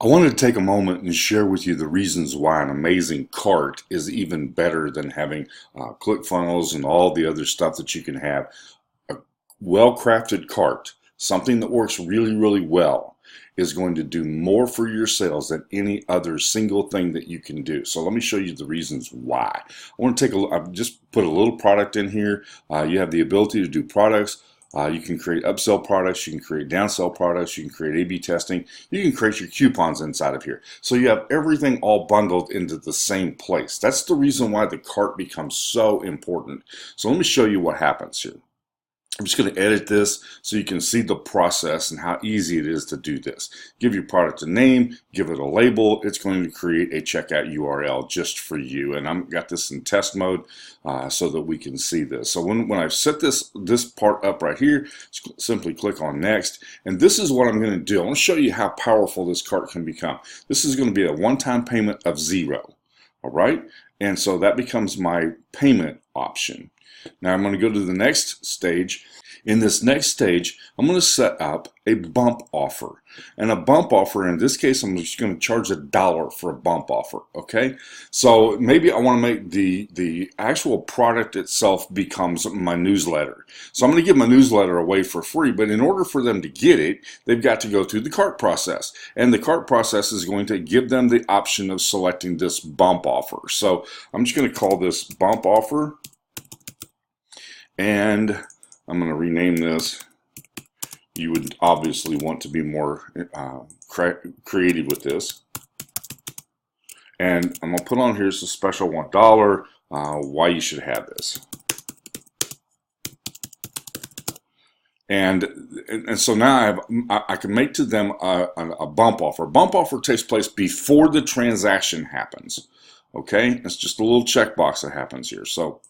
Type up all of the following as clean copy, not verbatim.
I wanted to take a moment and share with you the reasons why an amazing cart is even better than having ClickFunnels and all the other stuff that you can have. A well-crafted cart, something that works really, really well, is going to do more for your sales than any other single thing that you can do. So let me show you the reasons why. I want to take a, I've just put a little product in here. You have the ability to do products. You can create upsell products, you can create downsell products, you can create A/B testing, you can create your coupons inside of here. So you have everything all bundled into the same place. That's the reason why the cart becomes so important. So let me show you what happens here. I'm just going to edit this so you can see the process and how easy it is to do this. Give your product a name, give it a label. It's going to create a checkout URL just for you. And I've got this in test mode so that we can see this. So when I've set this part up right here, simply click on next. And this is what I'm going to do. I want to show you how powerful this cart can become. This is going to be a one-time payment of $0. All right. And so that becomes my payment option. Now I'm going to go to the next stage. In this next stage, I'm going to set up a bump offer. And a bump offer, in this case, I'm just going to charge $1 for a bump offer, okay? So maybe I want to make the actual product itself becomes my newsletter. So I'm going to give my newsletter away for free, but in order for them to get it, they've got to go through the cart process. And the cart process is going to give them the option of selecting this bump offer. So I'm just going to call this bump offer. And I'm going to rename this. You would obviously want to be more creative with this. And I'm going to put on here a special $1 why you should have this. And so now I can make to them a bump offer. A bump offer takes place before the transaction happens. Okay, it's just a little checkbox that happens here. So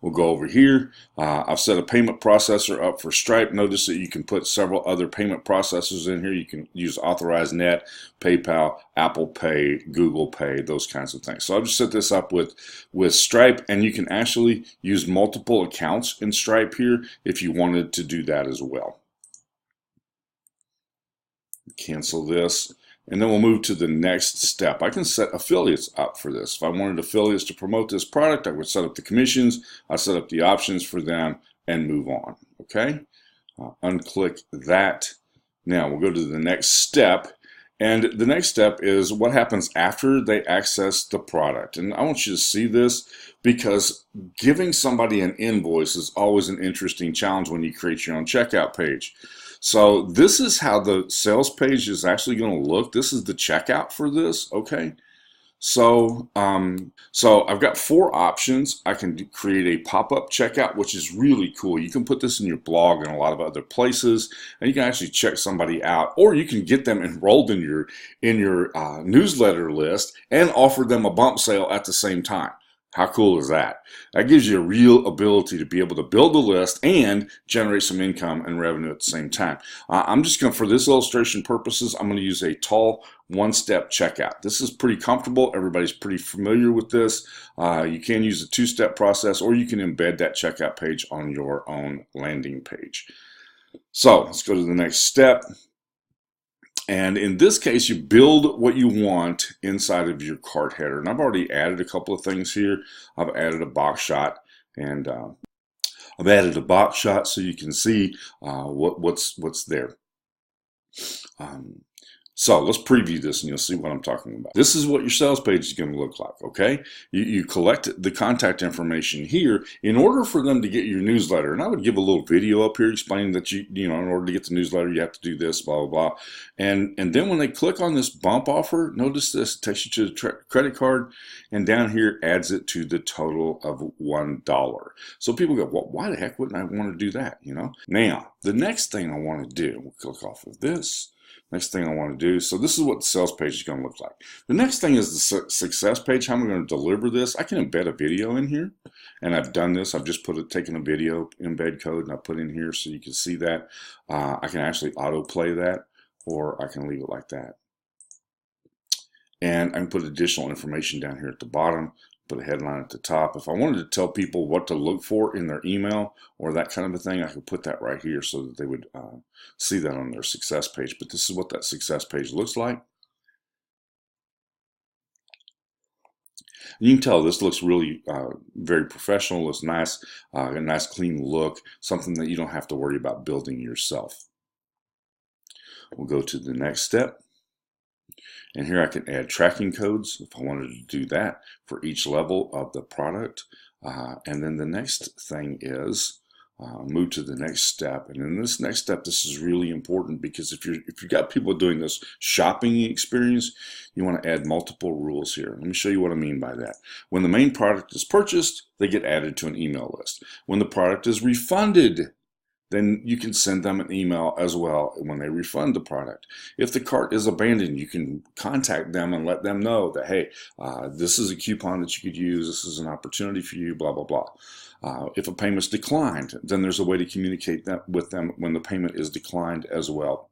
we'll go over here. I've set a payment processor up for Stripe. Notice that you can put several other payment processors in here. You can use Authorized Net, PayPal, Apple Pay, Google Pay, those kinds of things. So I've just set this up with Stripe, and you can actually use multiple accounts in Stripe here if you wanted to do that as well. Cancel this. And then we'll move to the next step. I can set affiliates up for this. If I wanted affiliates to promote this product, I would set up the commissions, I set up the options for them, and move on. Okay? Unclick that. Now we'll go to the next step. And the next step is what happens after they access the product. And I want you to see this because giving somebody an invoice is always an interesting challenge when you create your own checkout page. So this is how the sales page is actually going to look. This is the checkout for this, okay? So, I've got 4 options. I can create a pop-up checkout, which is really cool. You can put this in your blog and a lot of other places, and you can actually check somebody out, or you can get them enrolled in your newsletter list and offer them a bump sale at the same time. How cool is that? That gives you a real ability to be able to build a list and generate some income and revenue at the same time. I'm just going to, for this illustration purposes, I'm going to use a tall one-step checkout. This is pretty comfortable. Everybody's pretty familiar with this. You can use a 2-step process, or you can embed that checkout page on your own landing page. So let's go to the next step. And in this case, you build what you want inside of your cart header. And I've already added a couple of things here. I've added a box shot, and I've added a box shot so you can see what's there. So let's preview this and you'll see what I'm talking about. This is what your sales page is going to look like, okay? You collect the contact information here in order for them to get your newsletter. And I would give a little video up here explaining that in order to get the newsletter, you have to do this, blah, blah, blah. And then when they click on this bump offer, notice this, it takes you to the credit card, and down here adds it to the total of $1. So people go, well, why the heck wouldn't I want to do that, Now, the next thing I want to do, we'll click off of this. Next thing I want to do, so this is what the sales page is going to look like. The next thing is the success page. How am I going to deliver this? I can embed a video in here, and I've done this. I've just taken a video embed code and I put in here so you can see that. I can actually autoplay that, or I can leave it like that. And I can put additional information down here at the bottom. Put a headline at the top. If I wanted to tell people what to look for in their email or that kind of a thing, I could put that right here so that they would see that on their success page. But this is what that success page looks like. And you can tell this looks really very professional, looks nice, a nice clean look, something that you don't have to worry about building yourself. We'll go to the next step. And here I can add tracking codes if I wanted to do that for each level of the product. And then the next thing is move to the next step. And in this next step, this is really important because if you've got people doing this shopping experience, you want to add multiple rules here. Let me show you what I mean by that. When the main product is purchased, they get added to an email list. When the product is refunded, then you can send them an email as well when they refund the product. If the cart is abandoned, you can contact them and let them know that, hey, this is a coupon that you could use. This is an opportunity for you, blah, blah, blah. If a payment's declined, then there's a way to communicate that with them when the payment is declined as well.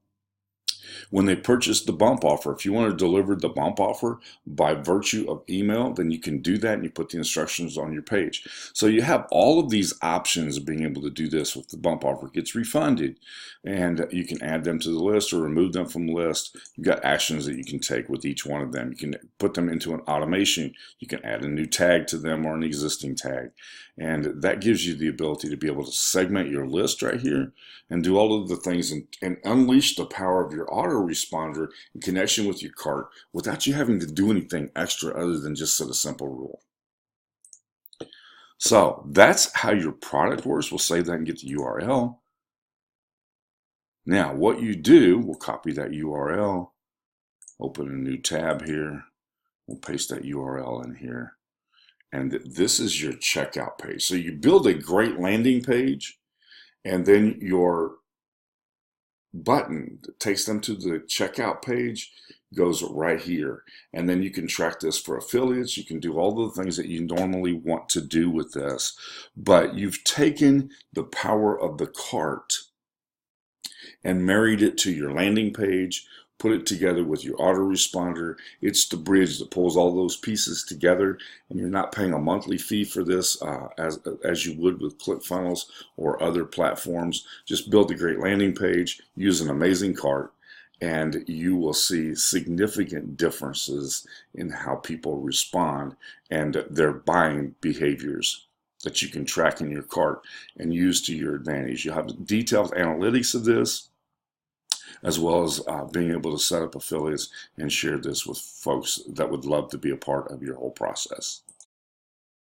When they purchase the bump offer, if you want to deliver the bump offer by virtue of email, then you can do that and you put the instructions on your page. So you have all of these options of being able to do this if the bump offer gets refunded, and you can add them to the list or remove them from the list. You've got actions that you can take with each one of them. You can put them into an automation. You can add a new tag to them or an existing tag. And that gives you the ability to be able to segment your list right here and do all of the things and unleash the power of your autoresponder in connection with your cart without you having to do anything extra other than just set a simple rule. So that's how your product works. We'll save that and get the URL. Now what you do, we'll copy that URL, open a new tab here, we'll paste that URL in here. And this is your checkout page. So you build a great landing page, and then your button that takes them to the checkout page goes right here. And then you can track this for affiliates. You can do all the things that you normally want to do with this. But you've taken the power of the cart and married it to your landing page, put it together with your autoresponder. It's the bridge that pulls all those pieces together, and you're not paying a monthly fee for this as you would with ClickFunnels or other platforms. Just build a great landing page, use an amazing cart, and you will see significant differences in how people respond and their buying behaviors that you can track in your cart and use to your advantage. You'll have detailed analytics of this, as well as being able to set up affiliates and share this with folks that would love to be a part of your whole process.